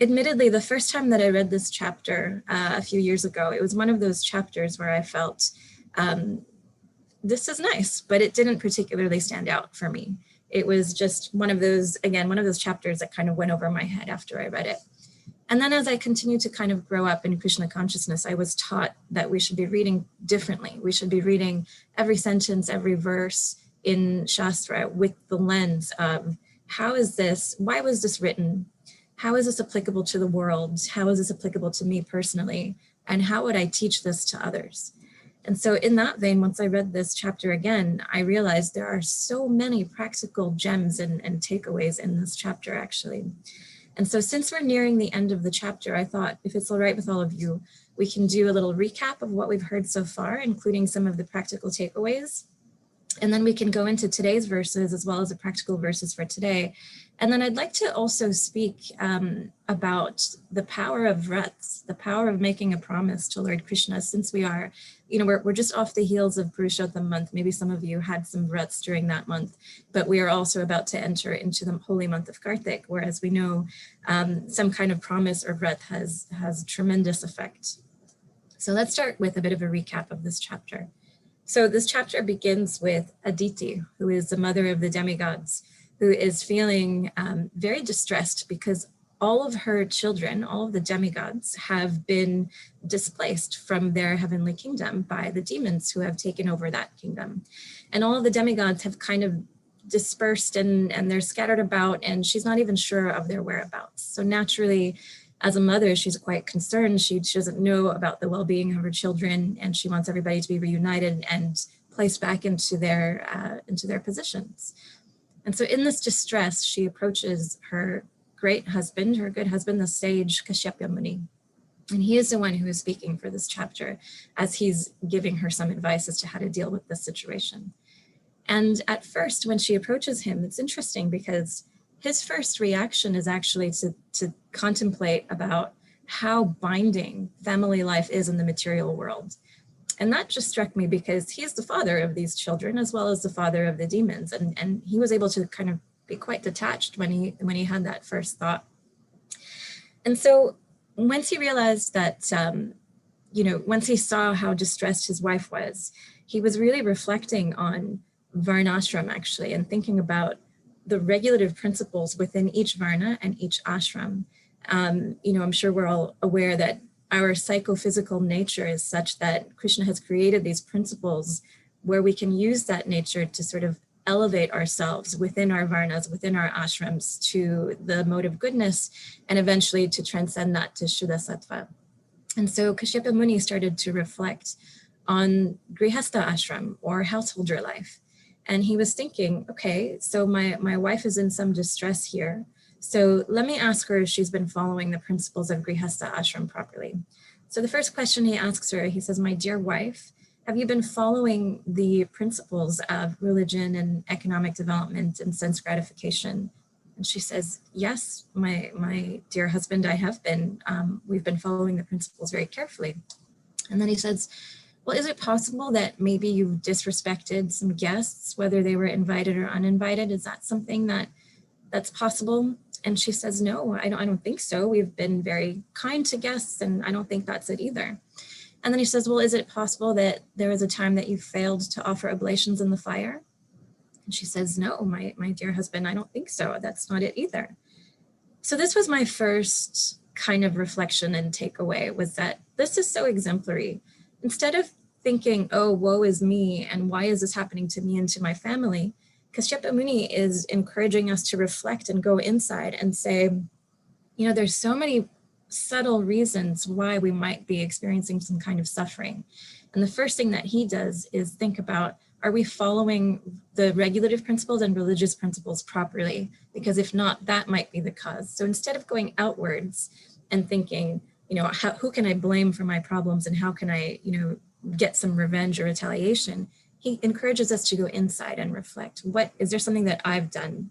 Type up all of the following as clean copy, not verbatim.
admittedly, the first time that I read this chapter a few years ago, it was one of those chapters where I felt, this is nice, but it didn't particularly stand out for me. It was just one of those, again, one of those chapters that kind of went over my head after I read it. And then as I continued to kind of grow up in Krishna consciousness, I was taught that we should be reading differently. We should be reading every sentence, every verse in Shastra with the lens of how is this, why was this written? How is this applicable to the world? How is this applicable to me personally? And how would I teach this to others? And so in that vein, once I read this chapter again, I realized there are so many practical gems and takeaways in this chapter, actually. And so since we're nearing the end of the chapter, I thought if it's all right with all of you, we can do a little recap of what we've heard so far, including some of the practical takeaways. And then we can go into today's verses as well as the practical verses for today. And then I'd like to also speak about the power of vrats, the power of making a promise to Lord Krishna, since we are, we're just off the heels of Purushottam month. Maybe some of you had some vrats during that month, but we are also about to enter into the holy month of Kartik, whereas we know some kind of promise or vrat has tremendous effect. So let's start with a bit of a recap of this chapter. So this chapter begins with Aditi, who is the mother of the demigods, who is feeling very distressed because all of her children, all of the demigods, have been displaced from their heavenly kingdom by the demons who have taken over that kingdom. And all of the demigods have kind of dispersed and they're scattered about, and she's not even sure of their whereabouts. So naturally, as a mother, she's quite concerned. She doesn't know about the well-being of her children, and she wants everybody to be reunited and placed back into their positions. And so in this distress, she approaches her great husband, her good husband, the sage Kashyapa Muni. And he is the one who is speaking for this chapter as he's giving her some advice as to how to deal with this situation. And at first, when she approaches him, it's interesting because his first reaction is actually to contemplate about how binding family life is in the material world. And that just struck me because he is the father of these children as well as the father of the demons. And he was able to kind of be quite detached when he had that first thought. And so once he realized that, once he saw how distressed his wife was, he was really reflecting on Varnashram actually, and thinking about the regulative principles within each Varna and each ashram. I'm sure we're all aware that our psychophysical nature is such that Krishna has created these principles where we can use that nature to sort of elevate ourselves within our Varnas, within our ashrams to the mode of goodness, and eventually to transcend that to Shuddha Sattva. And so Kashyapa Muni started to reflect on Grihastha ashram or householder life. And he was thinking, okay, so my wife is in some distress here. So let me ask her if she's been following the principles of Grihastha ashram properly. So the first question he asks her, he says, my dear wife, have you been following the principles of religion and economic development and sense gratification? And she says, yes, my dear husband, I have been. We've been following the principles very carefully. And then he says, well, is it possible that maybe you've disrespected some guests, whether they were invited or uninvited? Is that something that's possible? And she says, no, I don't think so. We've been very kind to guests, and I don't think that's it either. And then he says, well, is it possible that there was a time that you failed to offer oblations in the fire? And she says, no, my dear husband, I don't think so. That's not it either. So this was my first kind of reflection and takeaway, was that this is so exemplary. Instead of thinking, oh, woe is me, and why is this happening to me and to my family, Kashyapa Muni is encouraging us to reflect and go inside and say, there's so many subtle reasons why we might be experiencing some kind of suffering. And the first thing that he does is think about, are we following the regulative principles and religious principles properly? Because if not, that might be the cause. So instead of going outwards and thinking, who can I blame for my problems and how can I, get some revenge or retaliation, he encourages us to go inside and reflect. Is there something that I've done?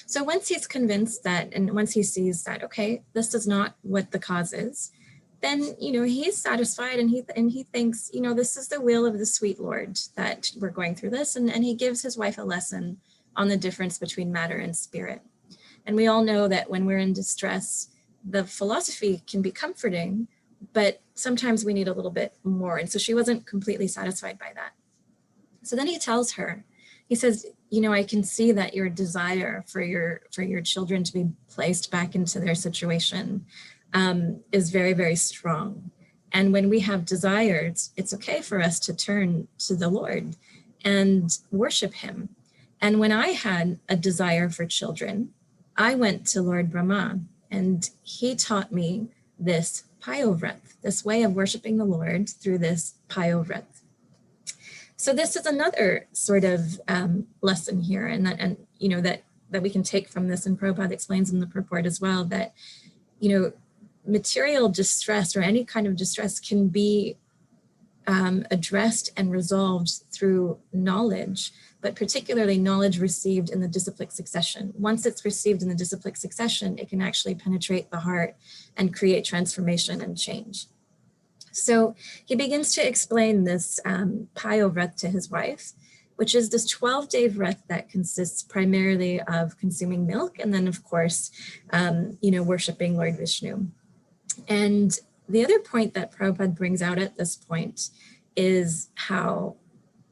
So once he's convinced that, and once he sees that, okay, this is not what the cause is, then, he's satisfied and he thinks, this is the will of the sweet Lord that we're going through this. And he gives his wife a lesson on the difference between matter and spirit. And we all know that when we're in distress, the philosophy can be comforting, but sometimes we need a little bit more. And so she wasn't completely satisfied by that. So then he tells her, he says, you know, I can see that your desire for your children to be placed back into their situation is very, very strong. And when we have desires, it's okay for us to turn to the Lord and worship him. And when I had a desire for children, I went to Lord Brahma, and he taught me this Payovrat, this way of worshiping the Lord through this Payovrat. So this is another sort of lesson here, and you know, that we can take from this, and Prabhupada explains in the purport as well, that, you know, material distress or any kind of distress can be addressed and resolved through knowledge, but particularly knowledge received in the disciplic succession. Once it's received in the disciplic succession, it can actually penetrate the heart and create transformation and change. So he begins to explain this Payo Vrat to his wife, which is this 12-day vrat that consists primarily of consuming milk, and then of course, you know, worshiping Lord Vishnu. And the other point that Prabhupada brings out at this point is how,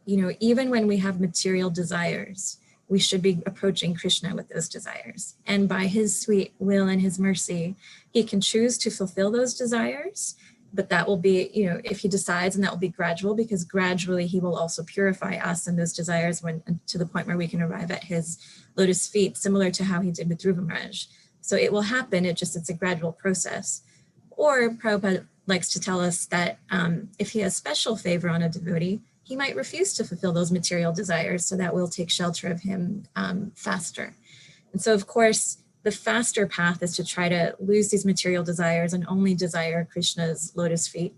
you know, even when we have material desires, we should be approaching Krishna with those desires. And by his sweet will and his mercy, he can choose to fulfill those desires, but that will be, you know, if he decides, and that will be gradual, because gradually he will also purify us and those desires when to the point where we can arrive at his lotus feet, similar to how he did with Dhruva Maharaj. So it will happen, it's a gradual process. Or Prabhupada likes to tell us that if he has special favor on a devotee, he might refuse to fulfill those material desires, so that we'll take shelter of him faster. And so, of course, the faster path is to try to lose these material desires and only desire Krishna's lotus feet.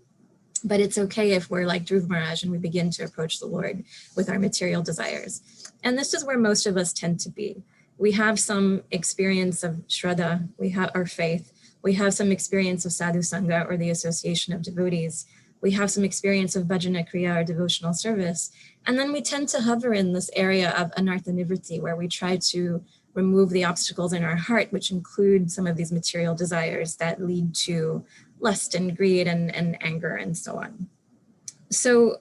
But it's okay if we're like Dhruva Maharaj and we begin to approach the Lord with our material desires. And this is where most of us tend to be. We have some experience of Shraddha, we have our faith, we have some experience of Sadhu Sangha or the association of devotees, we have some experience of bhajana kriya or devotional service, and then we tend to hover in this area of anartha nivritti, where we try to remove the obstacles in our heart, which include some of these material desires that lead to lust and greed and anger and so on. So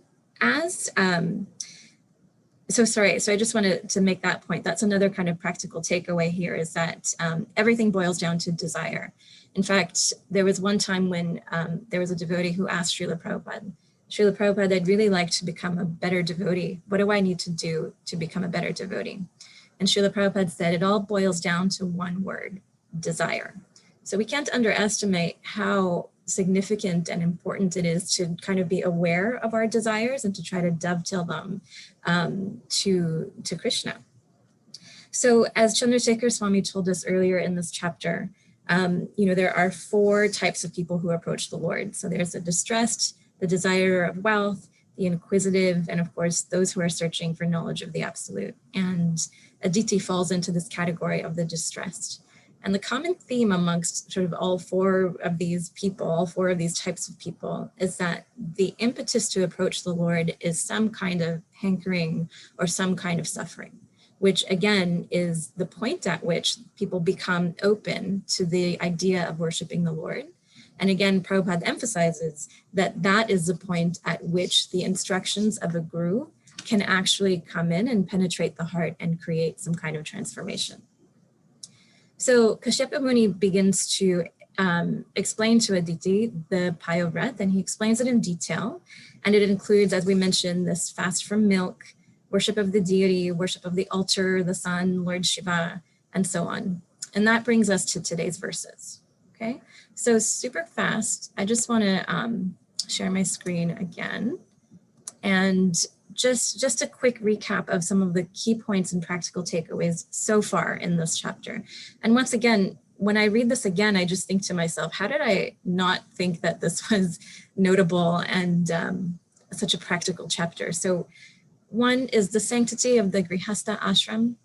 so I just wanted to make that point. That's another kind of practical takeaway here, is that everything boils down to desire. In fact, there was one time when there was a devotee who asked Srila Prabhupada, I'd really like to become a better devotee. What do I need to do to become a better devotee? And Srila Prabhupada said, it all boils down to one word, desire. So we can't underestimate how significant and important it is to kind of be aware of our desires and to try to dovetail them to Krishna. So as Chandrasekhar Swami told us earlier in this chapter, you know, there are 4 types of people who approach the Lord. So there's the distressed, the desirer of wealth, the inquisitive, and of course, those who are searching for knowledge of the absolute. And Aditi falls into this category of the distressed. And the common theme amongst sort of all 4 of these people, all 4 of these types of people, is that the impetus to approach the Lord is some kind of hankering or some kind of suffering, which again is the point at which people become open to the idea of worshiping the Lord. And again, Prabhupada emphasizes that that is the point at which the instructions of a guru can actually come in and penetrate the heart and create some kind of transformation. So Kashyapa Muni begins to explain to Aditi the Payo Vrat, and he explains it in detail. And it includes, as we mentioned, this fast from milk, worship of the deity, worship of the altar, the sun, Lord Shiva, and so on. And that brings us to today's verses, okay? So super fast, I just wanna share my screen again. And just a quick recap of some of the key points and practical takeaways so far in this chapter. And once again, when I read this again, I just think to myself, how did I not think that this was notable and such a practical chapter? So one is the sanctity of the Grihastha ashram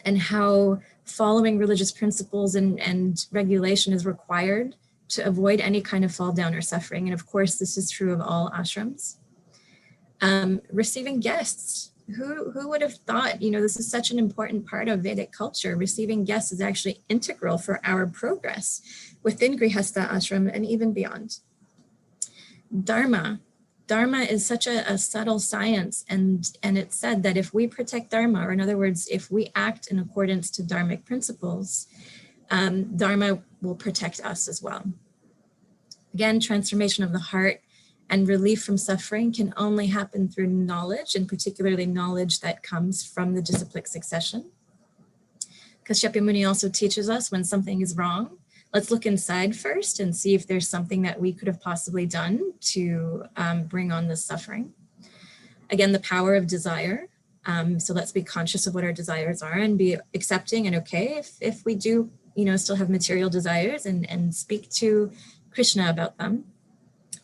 and how following religious principles and regulation is required to avoid any kind of fall down or suffering. And of course, this is true of all ashrams. Receiving guests, who would have thought, this is such an important part of Vedic culture. Receiving guests is actually integral for our progress within Grihastha ashram and even beyond. Dharma is such a subtle science, and it's said that if we protect Dharma, or in other words, if we act in accordance to Dharmic principles, Dharma will protect us as well. Again, transformation of the heart and relief from suffering can only happen through knowledge, and particularly knowledge that comes from the disciplic succession. Kashyapa Muni also teaches us when something is wrong, let's look inside first and see if there's something that we could have possibly done to bring on this suffering. Again, the power of desire. So let's be conscious of what our desires are and be accepting and okay if we do, still have material desires, and speak to Krishna about them.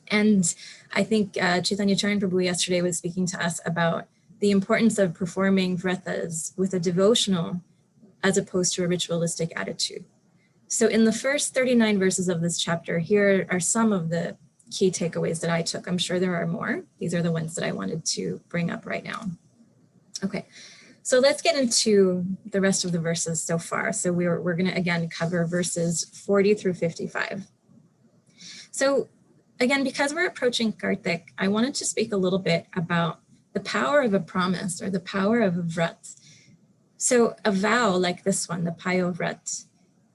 And I think Chaitanya Charan Prabhu yesterday was speaking to us about the importance of performing vratas with a devotional as opposed to a ritualistic attitude. So in the first 39 verses of this chapter, here are some of the key takeaways that I took. I'm sure there are more. These are the ones that I wanted to bring up right now. Okay, so let's get into the rest of the verses so far. So we're going to, again, cover verses 40 through 55. So again, because we're approaching Kartik, I wanted to speak a little bit about the power of a promise, or the power of a vrat. So a vow like this one, the Payo Vrat,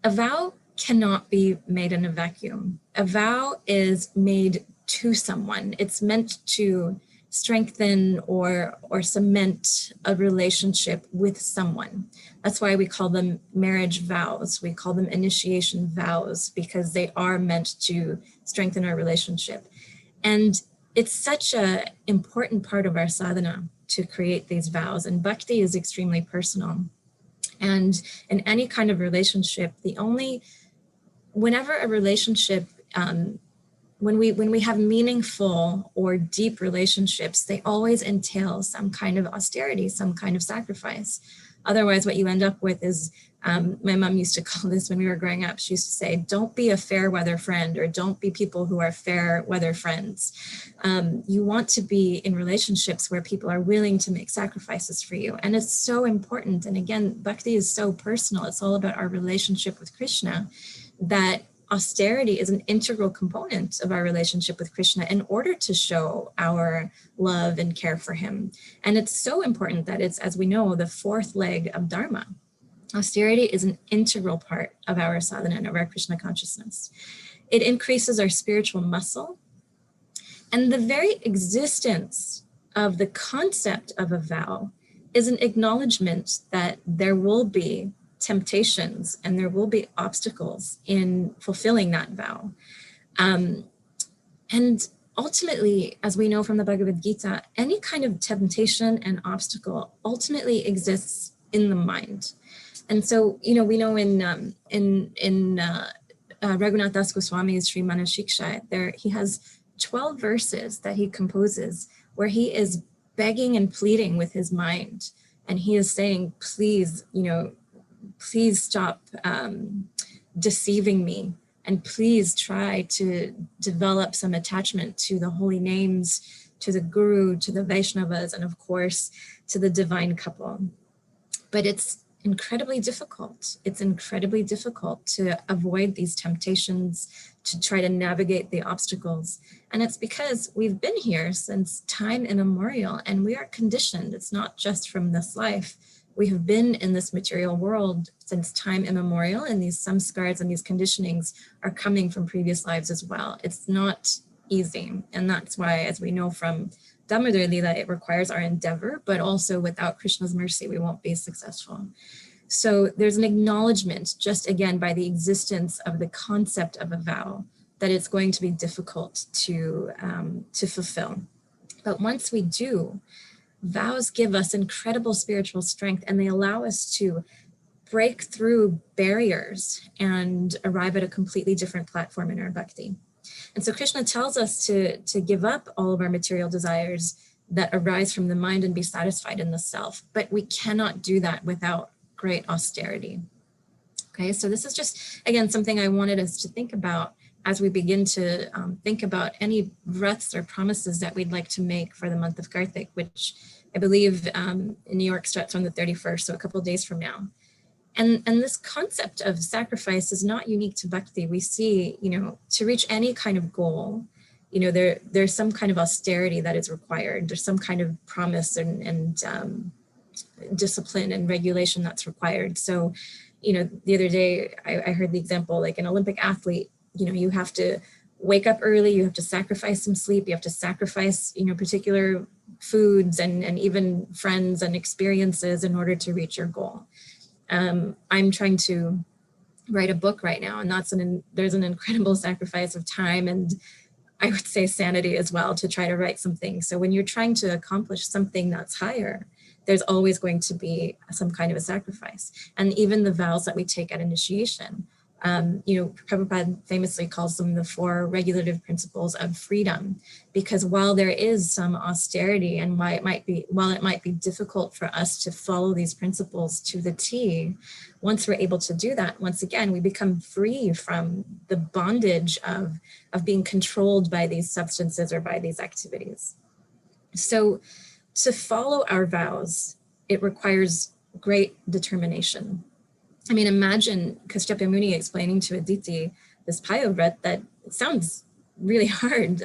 a vow cannot be made in a vacuum. A vow is made to someone. It's meant to strengthen or cement a relationship with someone. That's why we call them marriage vows. We call them initiation vows, because they are meant to strengthen our relationship. And it's such an important part of our sadhana to create these vows. And bhakti is extremely personal. And in any kind of relationship, whenever a relationship, when we have meaningful or deep relationships, they always entail some kind of austerity, some kind of sacrifice. Otherwise, what you end up with is, my mom used to call this when we were growing up, she used to say, don't be a fair weather friend, or don't be people who are fair weather friends. You want to be in relationships where people are willing to make sacrifices for you. And it's so important. And again, bhakti is so personal. It's all about our relationship with Krishna, that austerity is an integral component of our relationship with Krishna in order to show our love and care for him. And it's so important that it's, as we know, the fourth leg of Dharma. Austerity is an integral part of our sadhana and of our Krishna consciousness. It increases our spiritual muscle. And the very existence of the concept of a vow is an acknowledgement that there will be temptations and there will be obstacles in fulfilling that vow. And ultimately, as we know from the Bhagavad Gita, any kind of temptation and obstacle ultimately exists in the mind. And so, we know in Raghunath Das Goswami's Sri Manashiksha, he has 12 verses that he composes where he is begging and pleading with his mind. And he is saying, please, please stop deceiving me, and please try to develop some attachment to the holy names, to the Guru, to the Vaishnavas, and of course, to the divine couple. But it's incredibly difficult. It's incredibly difficult to avoid these temptations, to try to navigate the obstacles. And it's because we've been here since time immemorial, and we are conditioned. It's not just from this life. We have been in this material world since time immemorial, and these samskars and these conditionings are coming from previous lives as well. It's not easy. And that's why, as we know from Damodar Leela, it requires our endeavor, but also without Krishna's mercy, we won't be successful. So there's an acknowledgement, just again, by the existence of the concept of a vow, that it's going to be difficult to fulfill. But once we do, vows give us incredible spiritual strength, and they allow us to break through barriers and arrive at a completely different platform in our bhakti. And so Krishna tells us to give up all of our material desires that arise from the mind and be satisfied in the self. But we cannot do that without great austerity. Okay, so this is just, again, something I wanted us to think about as we begin to think about any vrats or promises that we'd like to make for the month of Kartik, which I believe in New York starts on the 31st, so a couple of days from now. And this concept of sacrifice is not unique to Bhakti. We see, to reach any kind of goal, there's some kind of austerity that is required. There's some kind of promise and discipline and regulation that's required. So, the other day I heard the example, like an Olympic athlete, you have to wake up early, you have to sacrifice some sleep, you have to sacrifice, particular foods and even friends and experiences in order to reach your goal. I'm trying to write a book right now, and there's an incredible sacrifice of time and I would say sanity as well to try to write something. So when you're trying to accomplish something that's higher, there's always going to be some kind of a sacrifice. And even the vows that we take at initiation, Prabhupada famously calls them the 4 regulative principles of freedom, because while there is some austerity and while it might be difficult for us to follow these principles to the T, once we're able to do that, once again, we become free from the bondage of being controlled by these substances or by these activities. So to follow our vows, it requires great determination. I mean, imagine Kashyapa Muni explaining to Aditi this Payovrat that it sounds really hard.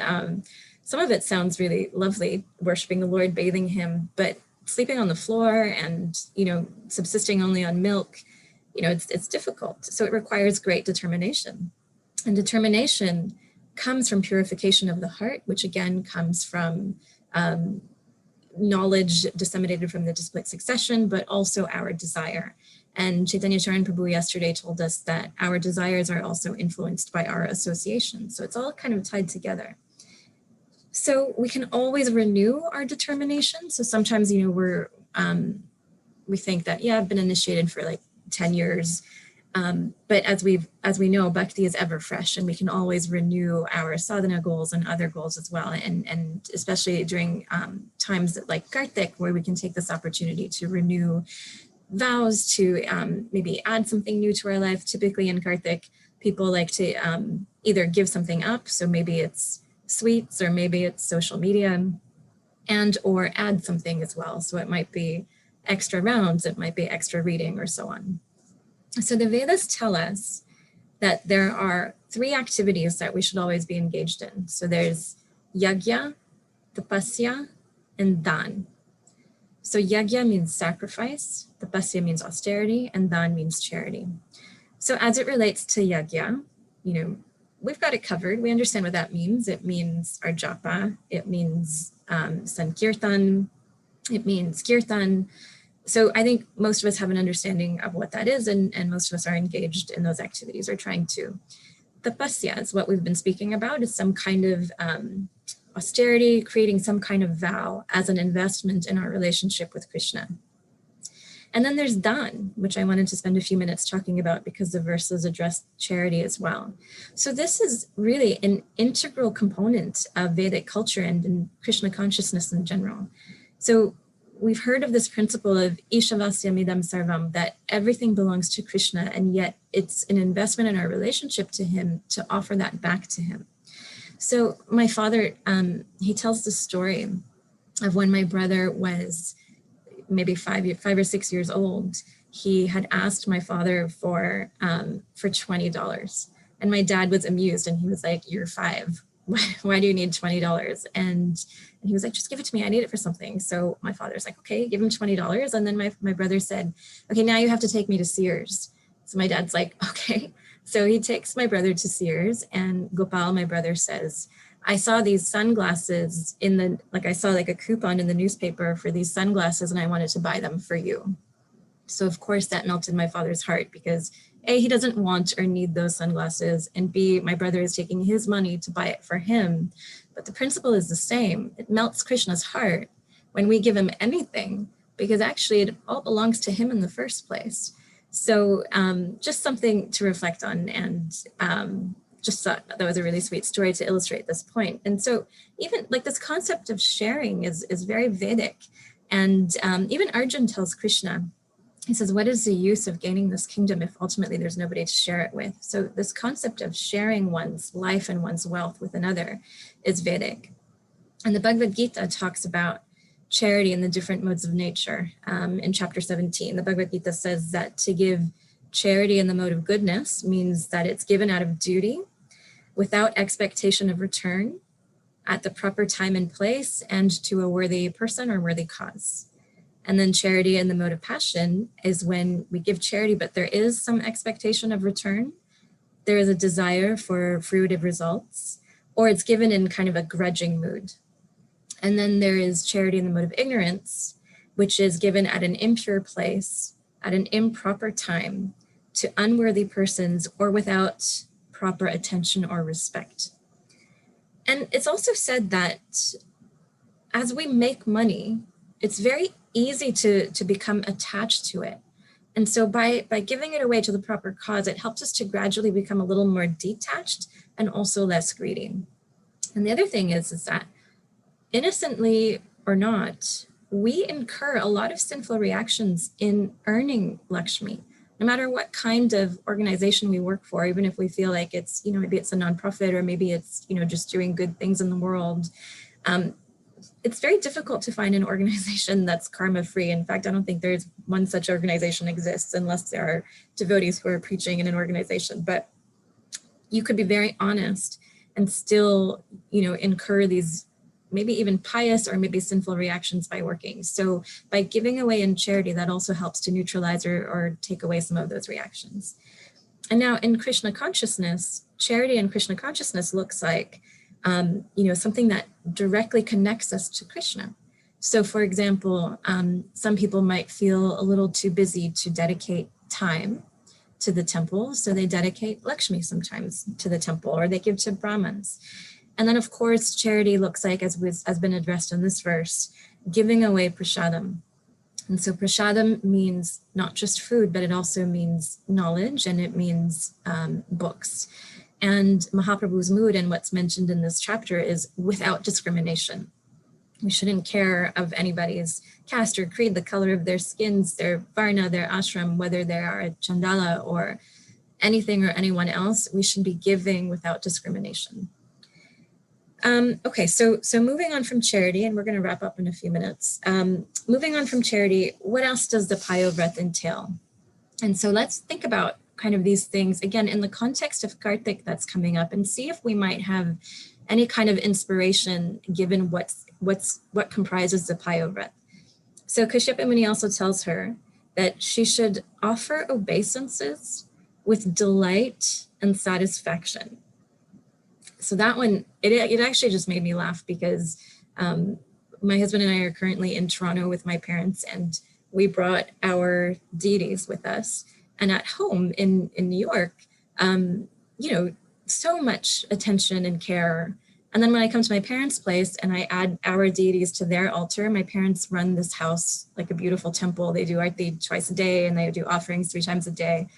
Some of it sounds really lovely, worshiping the Lord, bathing him, but sleeping on the floor and, subsisting only on milk, it's difficult. So it requires great determination. And determination comes from purification of the heart, which again comes from knowledge disseminated from the disciplic succession, but also our desire. And Chaitanya Charan Prabhu yesterday told us that our desires are also influenced by our association. So it's all kind of tied together. So we can always renew our determination. So sometimes, we think that, I've been initiated for like 10 years. But as we know, Bhakti is ever fresh, and we can always renew our sadhana goals and other goals as well. And especially during times like Kartik, where we can take this opportunity to renew vows, to maybe add something new to our life. Typically in Kartik, people like to either give something up. So maybe it's sweets or maybe it's social media, and or add something as well. So it might be extra rounds, it might be extra reading or so on. So the Vedas tell us that there are 3 activities that we should always be engaged in. So there's yagya, tapasya, and dan. So yagya means sacrifice, tapasya means austerity, and dan means charity. So as it relates to yagya, we've got it covered. We understand what that means. It means our japa, it means sankirtan, it means kirtan. So I think most of us have an understanding of what that is, and most of us are engaged in those activities or trying to. Tapasya is what we've been speaking about, is some kind of austerity, creating some kind of vow as an investment in our relationship with Krishna. And then there's dan, which I wanted to spend a few minutes talking about because the verses address charity as well. So this is really an integral component of Vedic culture and in Krishna consciousness in general. So we've heard of this principle of Ishavasya Midam Sarvam, that everything belongs to Krishna, and yet it's an investment in our relationship to him to offer that back to him. So my father, he tells the story of when my brother was maybe 5 or 6 years old. He had asked my father for $20, and my dad was amused, and he was like, "You're 5. Why do you need $20? And he was like, "Just give it to me. I need it for something." So my father's like, "Okay," give him $20. And then my brother said, "Okay, now you have to take me to Sears." So my dad's like, "Okay." So he takes my brother to Sears, and Gopal, my brother, says, "I saw these sunglasses I saw like a coupon in the newspaper for these sunglasses, and I wanted to buy them for you." So of course that melted my father's heart, because A, he doesn't want or need those sunglasses, and B, my brother is taking his money to buy it for him. But the principle is the same. It melts Krishna's heart when we give him anything, because actually it all belongs to him in the first place. So just something to reflect on, and just thought that was a really sweet story to illustrate this point. And so even like this concept of sharing is very Vedic. And even Arjun tells Krishna, he says, "What is the use of gaining this kingdom if ultimately there's nobody to share it with?" So this concept of sharing one's life and one's wealth with another is Vedic. And the Bhagavad Gita talks about charity in the different modes of nature. In chapter 17, the Bhagavad Gita says that to give charity in the mode of goodness means that it's given out of duty, without expectation of return, at the proper time and place, and to a worthy person or worthy cause. And then charity in the mode of passion is when we give charity, but there is some expectation of return. There is a desire for fruitive results, or it's given in kind of a grudging mood. And then there is charity in the mode of ignorance, which is given at an impure place, at an improper time, to unworthy persons, or without proper attention or respect. And it's also said that as we make money, it's very easy to become attached to it. And so by giving it away to the proper cause, it helps us to gradually become a little more detached and also less greedy. And the other thing is that innocently or not, we incur a lot of sinful reactions in earning Lakshmi. No matter what kind of organization we work for, even if we feel like it's, maybe it's a nonprofit, or maybe it's, just doing good things in the world, it's very difficult to find an organization that's karma-free. In fact, I don't think there's one such organization exists unless there are devotees who are preaching in an organization. But you could be very honest and still, incur these maybe even pious or maybe sinful reactions by working. So by giving away in charity, that also helps to neutralize or take away some of those reactions. And now in Krishna consciousness, charity in Krishna consciousness looks like, something that directly connects us to Krishna. So for example, some people might feel a little too busy to dedicate time to the temple. So they dedicate Lakshmi sometimes to the temple, or they give to Brahmins. And then of course, charity looks like, as has been addressed in this verse, giving away prasadam. And so prasadam means not just food, but it also means knowledge, and it means books. And Mahaprabhu's mood and what's mentioned in this chapter is without discrimination. We shouldn't care of anybody's caste or creed, the color of their skins, their varna, their ashram, whether they are a chandala or anything or anyone else. We should be giving without discrimination. Okay, so moving on from charity, and we're going to wrap up in a few minutes. Moving on from charity, what else does the Payovrat entail? And so let's think about kind of these things, again, in the context of Kartik that's coming up, and see if we might have any kind of inspiration given what comprises the Payovrat. So Kashyapa Muni also tells her that she should offer obeisances with delight and satisfaction. So that one, it actually just made me laugh, because my husband and I are currently in Toronto with my parents, and we brought our deities with us. And at home in New York, so much attention and care. And then when I come to my parents' place and I add our deities to their altar, my parents run this house like a beautiful temple. They do arti twice a day, and they do offerings 3 times a day.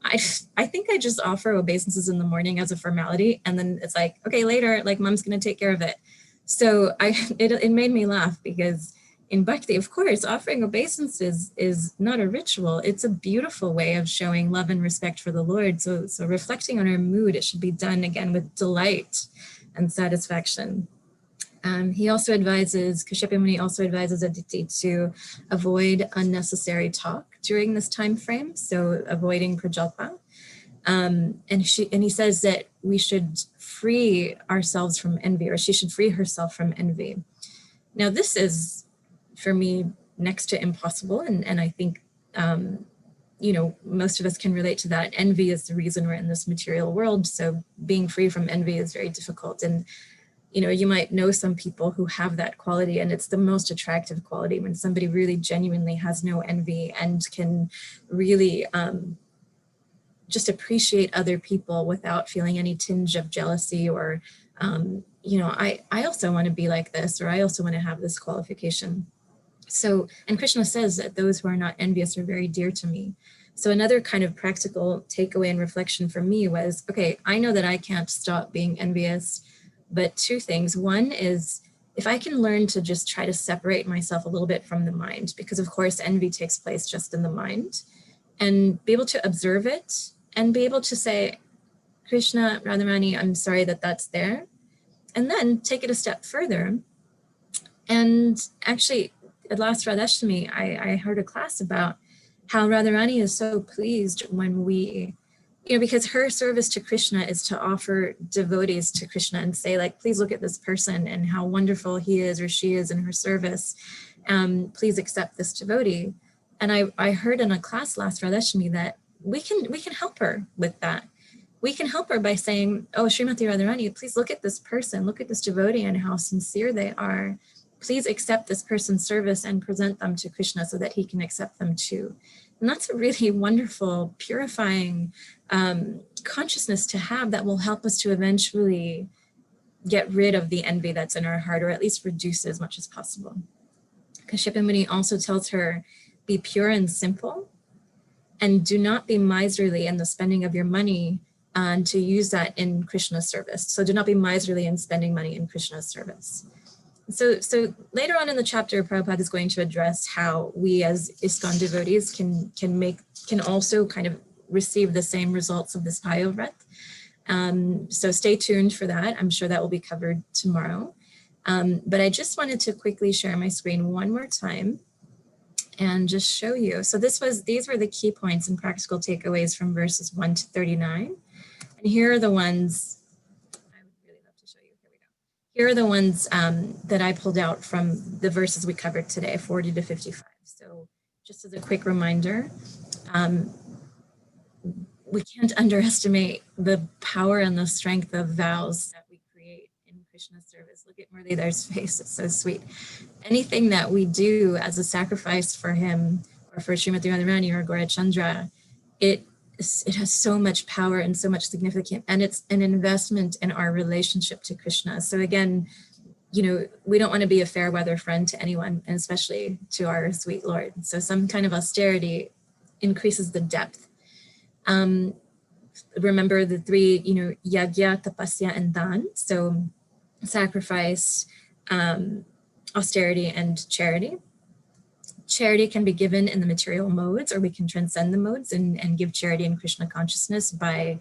I think I just offer obeisances in the morning as a formality, and then it's like, okay, later, like mom's gonna take care of it. So it made me laugh, because in Bhakti, of course, offering obeisances is not a ritual. It's a beautiful way of showing love and respect for the Lord. So reflecting on our mood, it should be done again with delight and satisfaction. He also advises, Kashyapa Muni also advises Aditi to avoid unnecessary talk during this time frame, so avoiding prajalpa. And he says that we should free ourselves from envy, or she should free herself from envy. Now this is, for me, next to impossible, and I think most of us can relate to that. Envy is the reason we're in this material world, so being free from envy is very difficult. And you might know some people who have that quality, and it's the most attractive quality when somebody really genuinely has no envy and can really just appreciate other people without feeling any tinge of jealousy, or, I also want to be like this, or I also want to have this qualification. So, and Krishna says that those who are not envious are very dear to me. So another kind of practical takeaway and reflection for me was, okay, I know that I can't stop being envious, but 2 things. One is, if I can learn to just try to separate myself a little bit from the mind, because of course envy takes place just in the mind, and be able to observe it and be able to say, Krishna, Radharani, I'm sorry that that's there. And then take it a step further And actually, at last Radhashtami, I heard a class about how Radharani is so pleased when we, because her service to Krishna is to offer devotees to Krishna and say, like, please look at this person and how wonderful he is or she is in her service. Please accept this devotee. And I heard in a class last Radhashtami that we can help her with that. We can help her by saying, oh, Srimati Radharani, please look at this person, look at this devotee and how sincere they are. Please accept this person's service and present them to Krishna so that he can accept them too. And that's a really wonderful, purifying consciousness to have that will help us to eventually get rid of the envy that's in our heart, or at least reduce it as much as possible. Kashyapa Muni also tells her, be pure and simple, and do not be miserly in the spending of your money and to use that in Krishna's service. So do not be miserly in spending money in Krishna's service. So later on in the chapter, Prabhupada is going to address how we as ISKCON devotees can also kind of receive the same results of this Payovrat. So stay tuned for that. I'm sure that will be covered tomorrow. But I just wanted to quickly share my screen one more time and just show you. So these were the key points and practical takeaways from verses 1 to 39. And here are the ones I would really love to show you. Here we go. Here are the ones that I pulled out from the verses we covered today, 40 to 55. So just as a quick reminder, we can't underestimate the power and the strength of vows that we create in Krishna's service. Look at Murlidar's face, it's so sweet. Anything that we do as a sacrifice for him or for Srimati Radharani or Gaura Chandra, it has so much power and so much significance, and it's an investment in our relationship to Krishna. So again, we don't want to be a fair weather friend to anyone, and especially to our sweet Lord. So some kind of austerity increases the depth. Remember the three, yagya, tapasya, and dan. So sacrifice, austerity, and charity. Charity can be given in the material modes, or we can transcend the modes and give charity in Krishna consciousness by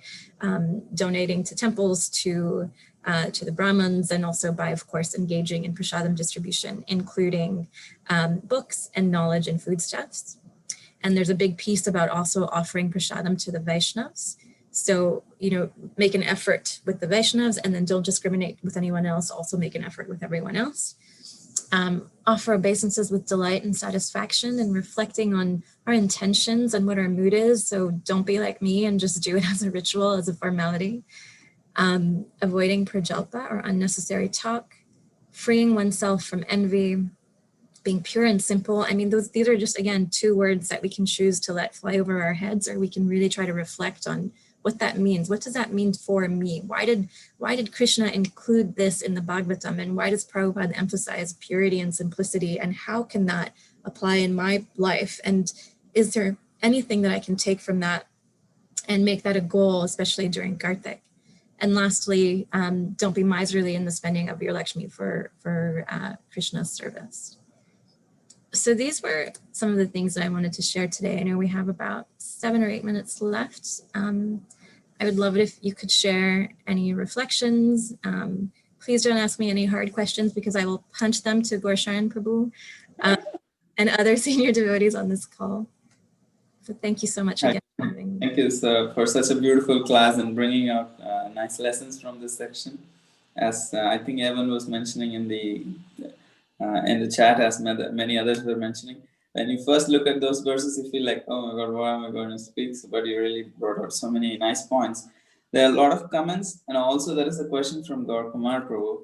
donating to temples, to the Brahmins, and also by, of course, engaging in prasadam distribution, including books and knowledge and foodstuffs. And there's a big piece about also offering prasadam to the Vaishnavas. So, make an effort with the Vaishnavas and then don't discriminate with anyone else. Also make an effort with everyone else. Offer obeisances with delight and satisfaction and reflecting on our intentions and what our mood is. So don't be like me and just do it as a ritual, as a formality. Avoiding prajalpa or unnecessary talk. Freeing oneself from envy. Being pure and simple. I mean, these are just, again, two words that we can choose to let fly over our heads, or we can really try to reflect on what that means. What does that mean for me? Why did Krishna include this in the Bhagavatam? And why does Prabhupada emphasize purity and simplicity? And how can that apply in my life? And is there anything that I can take from that and make that a goal, especially during Kartik? And lastly, don't be miserly in the spending of your Lakshmi for Krishna's service. So these were some of the things that I wanted to share today. I know we have about 7 or 8 minutes left. I would love it if you could share any reflections. Please don't ask me any hard questions because I will punch them to Gorsharan Prabhu and other senior devotees on this call. So thank you so much again for having me. Thank you for such a beautiful class and bringing out nice lessons from this section. As I think Evan was mentioning in the chat, as many others were mentioning, when you first look at those verses, you feel like, oh my God, what am I going to speak? But you really brought out so many nice points. There are a lot of comments, and also there is a question from Gaur Kumar Prabhu.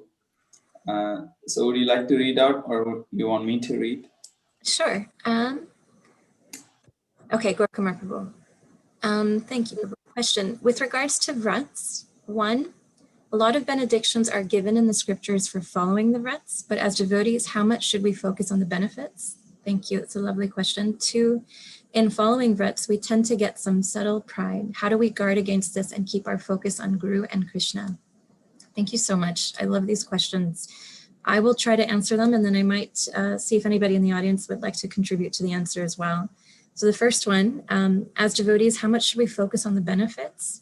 So would you like to read out, or you want me to read? Sure. Okay, Gaur Kumar Prabhu. Thank you. Question. With regards to vrats, 1, a lot of benedictions are given in the scriptures for following the vrats, but as devotees, how much should we focus on the benefits? Thank you. It's a lovely question. 2, in following vrats, we tend to get some subtle pride. How do we guard against this and keep our focus on Guru and Krishna? Thank you so much. I love these questions. I will try to answer them, and then I might see if anybody in the audience would like to contribute to the answer as well. So the first one, as devotees, how much should we focus on the benefits?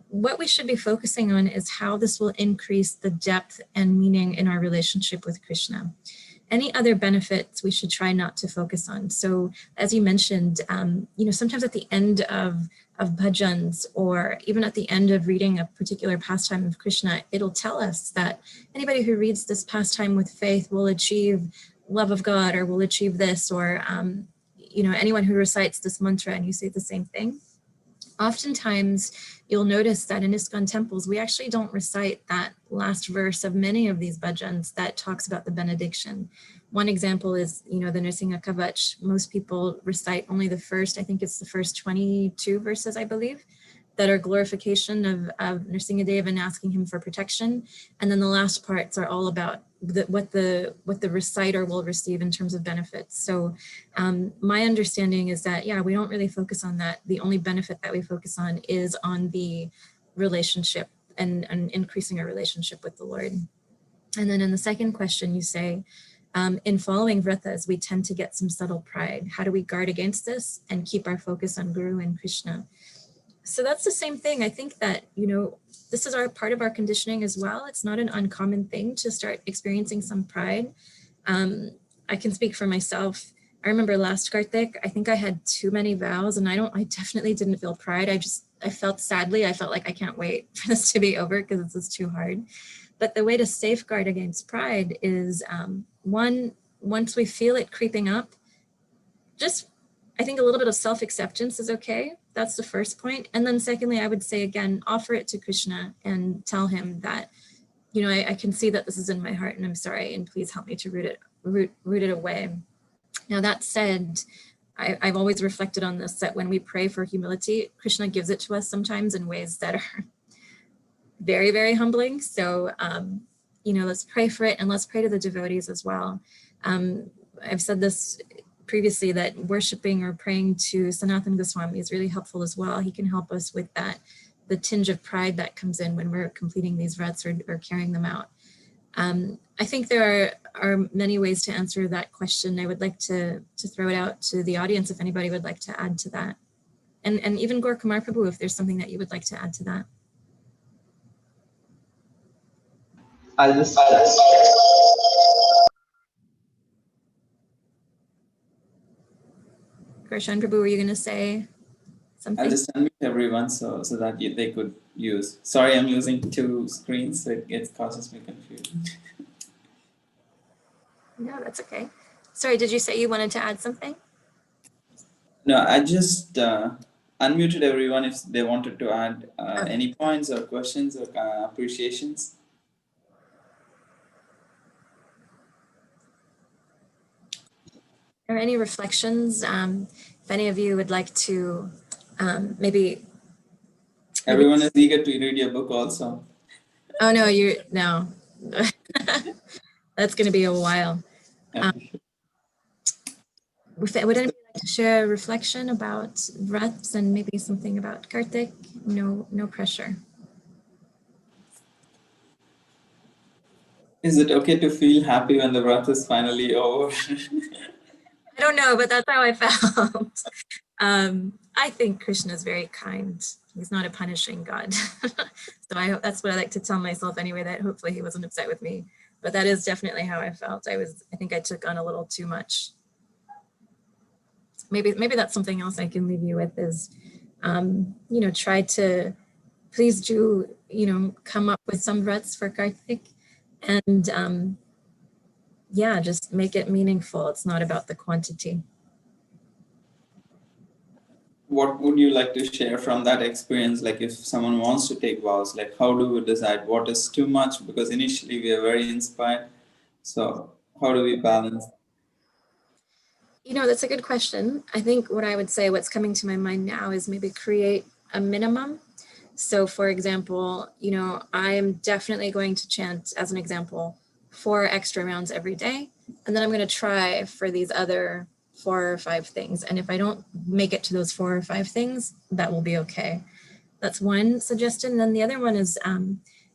What we should be focusing on is how this will increase the depth and meaning in our relationship with Krishna. any other benefits we should try not to focus on. So as you mentioned, sometimes at the end of bhajans, or even at the end of reading a particular pastime of Krishna, it'll tell us that anybody who reads this pastime with faith will achieve love of God, or will achieve this, or anyone who recites this mantra, and you say the same thing. Oftentimes, you'll notice that in ISKCON temples, we actually don't recite that last verse of many of these bhajans that talks about the benediction. One example is, the Nrsimha Kavach. Most people recite only the first, I think it's the first 22 verses, I believe, that are glorification of Nrsimhadev and asking him for protection. And then the last parts are all about what the reciter will receive in terms of benefits. So my understanding is that, we don't really focus on that. The only benefit that we focus on is on the relationship and increasing our relationship with the Lord. And then in the second question, you say, in following vratas, we tend to get some subtle pride. How do we guard against this and keep our focus on Guru and Krishna? So that's the same thing. I think that, this is part of our conditioning as well. It's not an uncommon thing to start experiencing some pride. I can speak for myself. I remember last Kartik, I think I had too many vows, and I definitely didn't feel pride. I felt like I can't wait for this to be over because this is too hard. But the way to safeguard against pride is once we feel it creeping up, I think a little bit of self-acceptance is okay. That's the first point. And then secondly, I would say, again, offer it to Krishna and tell him that, I can see that this is in my heart and I'm sorry, and please help me to root it away. Now that said, I've always reflected on this, that when we pray for humility, Krishna gives it to us sometimes in ways that are very, very humbling. So, let's pray for it, and let's pray to the devotees as well. I've said this previously, that worshiping or praying to Sanatana Goswami is really helpful as well. He can help us with that, the tinge of pride that comes in when we're completing these vrats or carrying them out. I think there are many ways to answer that question. I would like to throw it out to the audience if anybody would like to add to that. And even Gaur Kumar Prabhu, if there's something that you would like to add to that. I'll just Darshan Prabhu, were you going to say something? I'll just unmute everyone so that they could use. Sorry, I'm using two screens, so it causes me confusion. No, that's okay. Sorry, did you say you wanted to add something? No, I just unmuted everyone if they wanted to add any points or questions or appreciations. Or any reflections? If any of you would like to maybe... Everyone is eager to read your book also. Oh, no, no. That's going to be a while. Would anybody like to share a reflection about vrats and maybe something about Kartik? No pressure. Is it okay to feel happy when the vrat is finally over? I don't know, but that's how I felt. I think Krishna is very kind. He's not a punishing God. So I hope that's what I like to tell myself anyway, that hopefully he wasn't upset with me. But that is definitely how I felt. I think I took on a little too much. Maybe that's something else I can leave you with is, try to please do, come up with some vrats for Kartik, and just make it meaningful. It's not about the quantity. What would you like to share from that experience? Like if someone wants to take vows, like how do we decide what is too much? Because initially we are very inspired. So how do we balance? That's a good question. I think what I would say, what's coming to my mind now is maybe create a minimum. So for example, I am definitely going to chant, as an example, 4 extra rounds every day. And then I'm going to try for these other 4 or 5 things. And if I don't make it to those 4 or 5 things, that will be okay. That's one suggestion. Then the other one is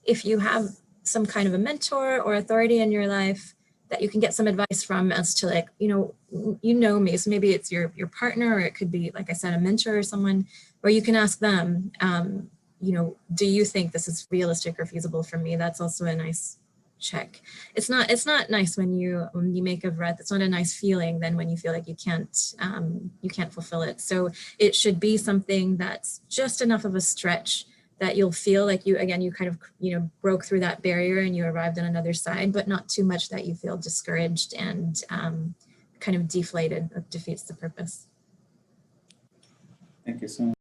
if you have some kind of a mentor or authority in your life that you can get some advice from as to like, me. So maybe it's your partner, or it could be, like I said, a mentor or someone, where you can ask them, do you think this is realistic or feasible for me? That's also a nice check. It's not nice when you make a vrat. It's not a nice feeling then when you feel like you can't fulfill it. So it should be something that's just enough of a stretch that you'll feel like you kind of, broke through that barrier and you arrived on another side, but not too much that you feel discouraged and kind of deflated. It defeats the purpose. Thank you so much.